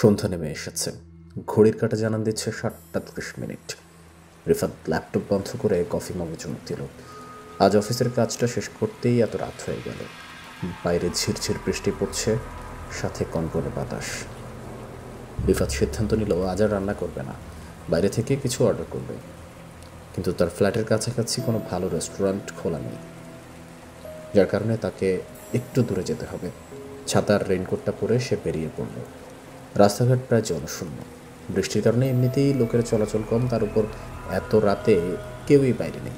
সন্ধ্যা নেমে এসেছে। ঘড়ির কাঁটা জানান দিচ্ছে 7:30। রিফাত ল্যাপটপ বন্ধ করে কফি মগে চুমুক দিল। আজ অফিসের কাজটা শেষ করতেই এত রাত হয়ে গেল। বাইরে ঝিরঝির বৃষ্টি পড়ছে, সাথে কনকনে বাতাস। রিফাত সিদ্ধান্ত নিল আজ আর রান্না করবে না, বাইরে থেকে কিছু অর্ডার করবে। কিন্তু তার ফ্ল্যাটের কাছাকাছি কোনো ভালো রেস্টুরেন্ট খোলা নেই, যার কারণে তাকে একটু দূরে যেতে হবে। ছাতার রেইনকোটটা পরে সে বেরিয়ে পড়ল। রাস্তাঘাট প্রায় জনশূন্য। বৃষ্টির কারণে এমনিতেই লোকের চলাচল কম, তার উপর এত রাতে কেউই বাইরে নেই।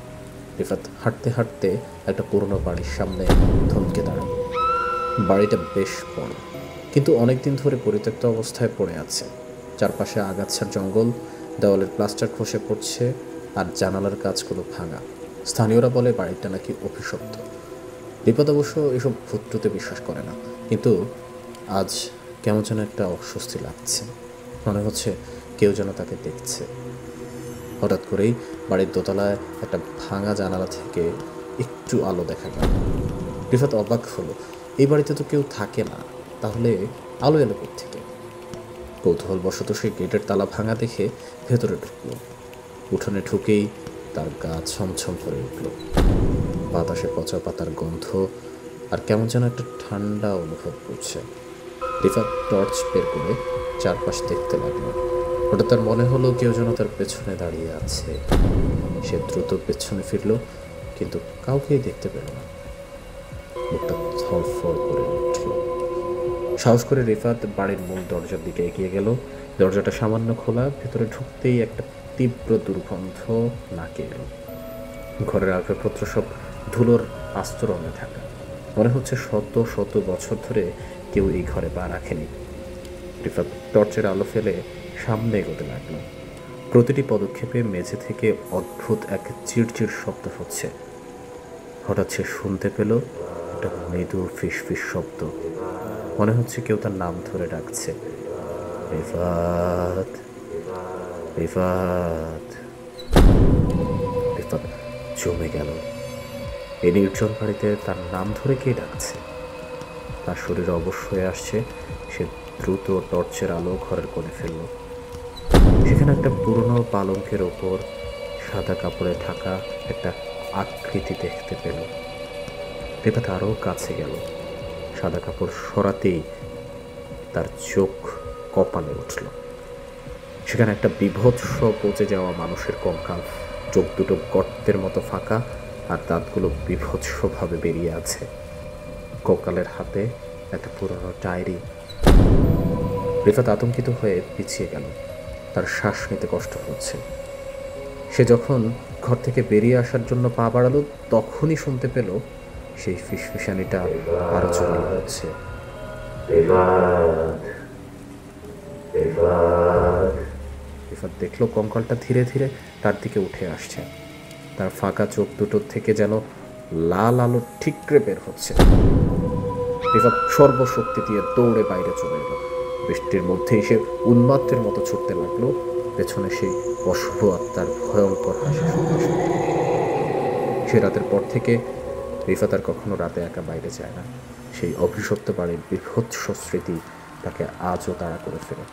রিফাত হাঁটতে হাঁটতে একটা পুরনো বাড়ির সামনে থমকে দাঁড়াল। বাড়িটা বেশ বড়, কিন্তু অনেক দিন ধরে পরিত্যক্ত অবস্থায় পড়ে আছে। চারপাশে আগাছার জঙ্গল, দেওয়ালের প্লাস্টার খসে পড়ছে, আর জানালার কাজগুলো ভাঙা। স্থানীয়রা বলে বাড়িটা নাকি অভিশপ্ত। রিফাত অবশ্য এসব ভূতটুতে বিশ্বাস করে না, কিন্তু আজ কেমন যেন একটা অস্বস্তি লাগছে। মনে হচ্ছে কেউ যেন তাকে দেখছে। হঠাৎ করেই বাড়ির দোতলায় একটা ভাঙা জানালা থেকে একটু আলো দেখা গেল। রিফাত অবাক হলো, এই বাড়িতে তো কেউ থাকে না, তাহলে আলো এলো থেকে? কৌতূহলবশত সে গেটের তালা ভাঙা দেখে ভেতরে ঢুকলো। উঠোনে ঢুকেই তার গা ছমছম করে উঠল। বাতাসে পচা পাতার গন্ধ আর কেমন যেন একটা ঠান্ডা অনুভব করছে। রিফাত টর্চ বের করে চারপাশ দেখতে লাগলো। ওটা তার মনে হলো কেউ যেন তার পেছনে দাঁড়িয়ে আছে। সে দ্রুত পেছনে ফিরল, কিন্তু কাউকেই দেখতে পেল না। বুকটা ধড়ফড় করে উঠল। সাহস করে রিফাত বাড়ির মূল দরজার দিকে এগিয়ে গেল। দরজাটা সামান্য খোলা, ভেতরে ঢুকতেই একটা তীব্র দুর্গন্ধ নাকে এলো। ঘরের আসবাবপত্র সব ধুলোর আস্তরণে থাকা। মনে হচ্ছে শত শত বছর ধরে কেউ এই ঘরে পা রাখেনি। রিফাত টর্চের আলো ফেলে সামনে এগোতে লাগলো। প্রতিটি পদক্ষেপে মেঝে থেকে অদ্ভুত এক চিড়চিড় শব্দ হচ্ছে। হঠাৎ সে শুনতে পেল একটা মৃদু ফিসফিস শব্দ। মনে হচ্ছে কেউ তার নাম ধরে ডাকছে, রিফাত, রিফাত। রিফাত জমে গেল। এই নির্জন বাড়িতে তার নাম ধরে কে ডাকছে? তার শরীর অবশ হয়ে আসছে। সে দ্রুত টর্চের আলো ঘরের কোণে ফেলল। সেখানে একটা পুরনো পালঙ্কের ওপর সাদা কাপড়ে ঢাকা একটা আকৃতি দেখতে পেল। রিফাত আরও কাছে গেল। সাদা কাপড় সরাতেই তার চোখ কপালে উঠল। সেখানে একটা বীভৎস পচে যাওয়া মানুষের কঙ্কাল। চোখ দুটো গর্তের মতো ফাঁকা, আর দাঁতগুলো বীভৎসভাবে বেরিয়ে আছে। কঙ্কালের হাতে একটা পুরনো ডায়েরি। রিফাত আতঙ্কিত হয়ে পিছিয়ে গেল। তার শ্বাস নিতে কষ্ট হচ্ছে। সে যখন ঘর থেকে বেরিয়ে আসার জন্য পা বাড়ালো, তখনই শুনতে পেল সেই ফিসফিসানিটা আরো জোরে হচ্ছে, রিফাত দেখলো কঙ্কালটা ধীরে ধীরে তার দিকে উঠে আসছে। তার ফাঁকা চোখ দুটোর থেকে যেন লাল আলো ঠিকরে বের হচ্ছে। রিফাত সর্বশক্তি দিয়ে দৌড়ে বাইরে চলে এলো। বৃষ্টির মধ্যেই সে উন্মাদের মতো ছুটতে লাগলো। পেছনে সেই অশুভ আত্মার ভয়ঙ্কর হাসি শুনতে শুনতে। সে রাতের পর থেকে রিফাত আর কখনো রাতে একা বাইরে যায় না। সেই অভিশপ্ত বাড়ির বীভৎস স্মৃতি তাকে আজও তাড়া করে ফেরে।